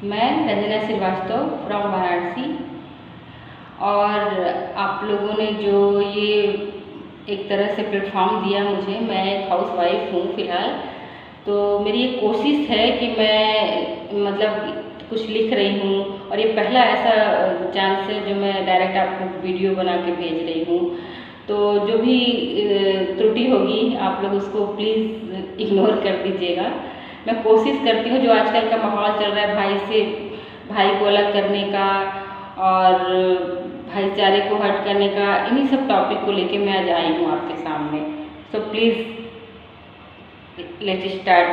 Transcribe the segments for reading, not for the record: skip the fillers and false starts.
मैं रंजना श्रीवास्तव फ्रॉम वाराणसी। और आप लोगों ने जो ये एक तरह से प्लेटफॉर्म दिया मुझे, मैं एक हाउसवाइफ हूँ फ़िलहाल। तो मेरी ये कोशिश है कि मैं मतलब कुछ लिख रही हूँ, और ये पहला ऐसा चांस है जो मैं डायरेक्ट आपको वीडियो बना के भेज रही हूँ। तो जो भी त्रुटि होगी आप लोग उसको प्लीज़ इग्नोर कर दीजिएगा। मैं कोशिश करती हूँ, जो आजकल का माहौल चल रहा है भाई को अलग करने का और भाईचारे को हट करने का, इन्हीं सब टॉपिक को लेके मैं आज आई हूँ आपके सामने। So please let's start.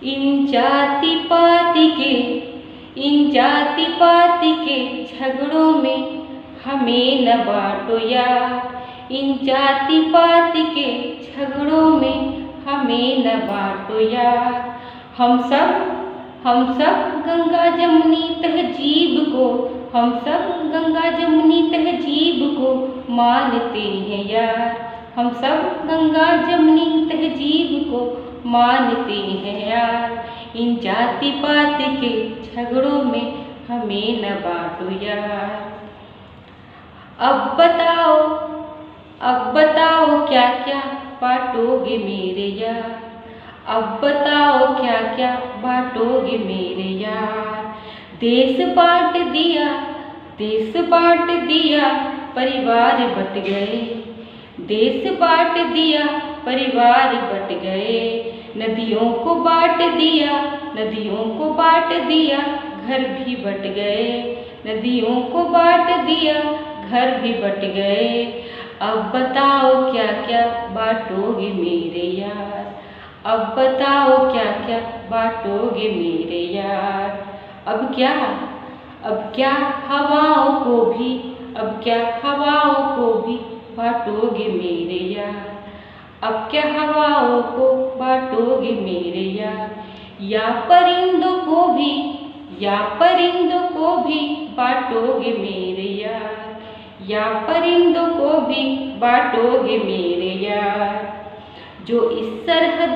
इन जाति पाति के झगड़ों में हमें न बांटो यार। इन जाति पाति के झगड़ों में हमें न बांटो यार। हम सब गंगा जमुनी तहजीब को, हम सब गंगा जमुनी तहजीब को मानते हैं यार। हम सब गंगा जमुनी तहजीब को मानते हैं यार। इन जाति पाति के झगड़ों में हमें न बांटो यार। अब बताओ क्या क्या बांटोगे मेरे यार। अब बताओ क्या क्या बांटोगे मेरे यार। देश बांट दिया परिवार बट गए। देश बांट दिया परिवार बट गए। नदियों को बांट दिया घर भी बट गए। नदियों को बांट दिया घर भी बट गए। अब बताओ क्या क्या बांटोगे मेरे यार। अब बताओ क्या क्या बांटोगे मेरे यार। अब क्या हवाओं को भी बांटोगे मेरे यार। अब क्या हवाओं को बांटोगे मेरे यार। या परिंदों को भी बांटोगे मेरे यार। या परिंदों को भी बांटोगे मेरे यार। जो इस सरहद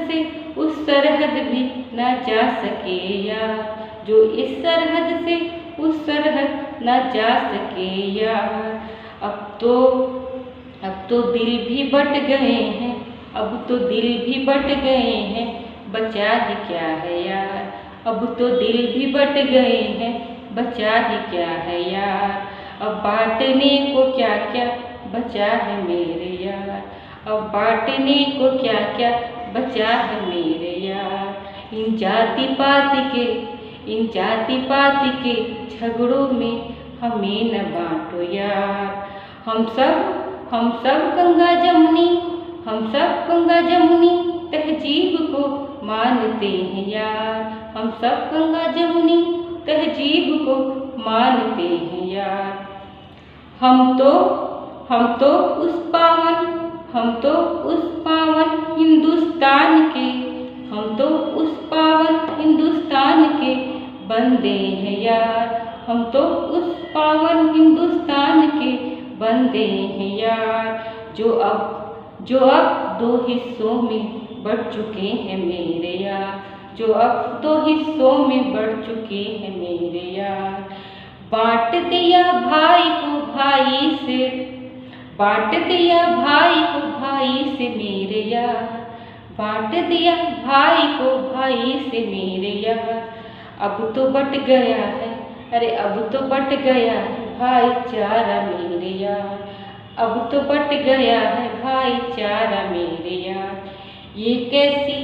से उस सरहद भी न जा सके यार। जो इस सरहद से उस सरहद न जा सके यार। अब तो दिल भी बट गए हैं। बचा ही क्या है यार। अब तो दिल भी बट गए हैं, बचा ही क्या है यार। अब बांटने को क्या क्या बचा है मेरे यार। अब बांटने को क्या क्या बचा है मेरे यार। इन जाति पाति के झगड़ों में हमें न बांटो यार। हम सब गंगा जमुनी तहजीब को मानते हैं यार। हम सब गंगा जमुनी तहजीब को मानते हैं यार। हम तो उस पावन हिंदुस्तान के बंदे हैं यार। हम तो उस पावन हिंदुस्तान के बंदे हैं यार। जो अब दो हिस्सों में बट चुके हैं मेरे यार। जो अब दो हिस्सों में बढ़ चुके हैं मेरे यार। बांट दिया भाई को भाई से मेरे यार। बांट दिया भाई को भाई से मेरे यार। अब तो बट गया है, अब तो बट गया है भाईचारा मेरे यार। अब तो बट गया है भाईचारा मेरे यार। ये कैसी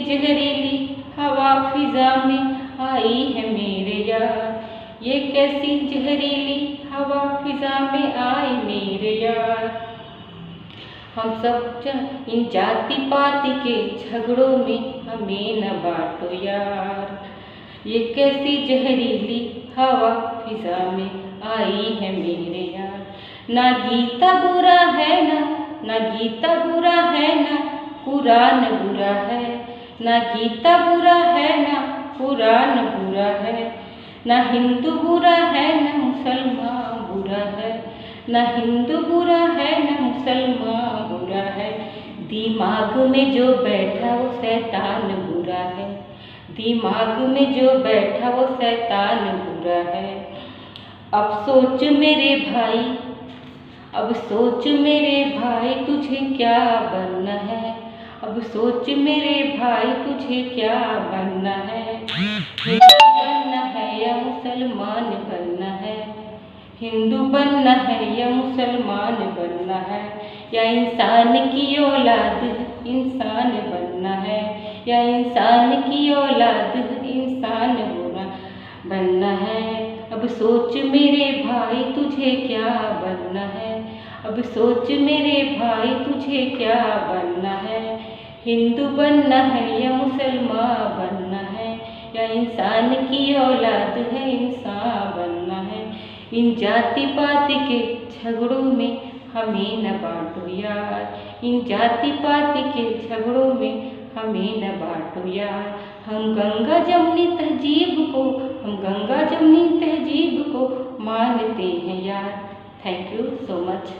जहरीली हवा फिजा में आई है मेरे यार। ये कैसी जहरीली हवा फिजा में आई मेरे यार। हम सब इन जाति पाति के झगड़ों में हमें न बांटो यार। ये कैसी जहरीली हवा फिजा में आई है मेरे यार। ना गीता बुरा है ना कुरान बुरा है। ना गीता बुरा है ना कुरान बुरा है। ना हिंदू बुरा है ना मुसलमान बुरा है। ना हिंदू बुरा है ना मुसलमान बुरा है। दिमाग में जो बैठा वो शैतान बुरा है, दिमाग में जो बैठा वो शैतान बुरा है। अब सोच मेरे भाई, अब सोच मेरे भाई तुझे क्या बनना है, अब सोच मेरे भाई तुझे क्या बनना है। हिंदू बनना है या मुसलमान बनना है, हिंदू बनना है या मुसलमान बनना है, या इंसान की औलाद इंसान बनना है, या इंसान की औलाद इंसान बनना है। अब सोच मेरे भाई तुझे क्या बनना है, अब सोच मेरे भाई तुझे क्या बनना है। हिंदू बनना है या मुसलमान बनना है, या इंसान की औलाद है इंसान बनना है। इन जाति पाति के झगड़ों में हमें न बांटो यार, इन जाति पाति के झगड़ों में हमें न बांटो यार। हम गंगा जमुनी तहजीब को, हम गंगा जमुनी तहजीब को मानते हैं यार। Thank you so much.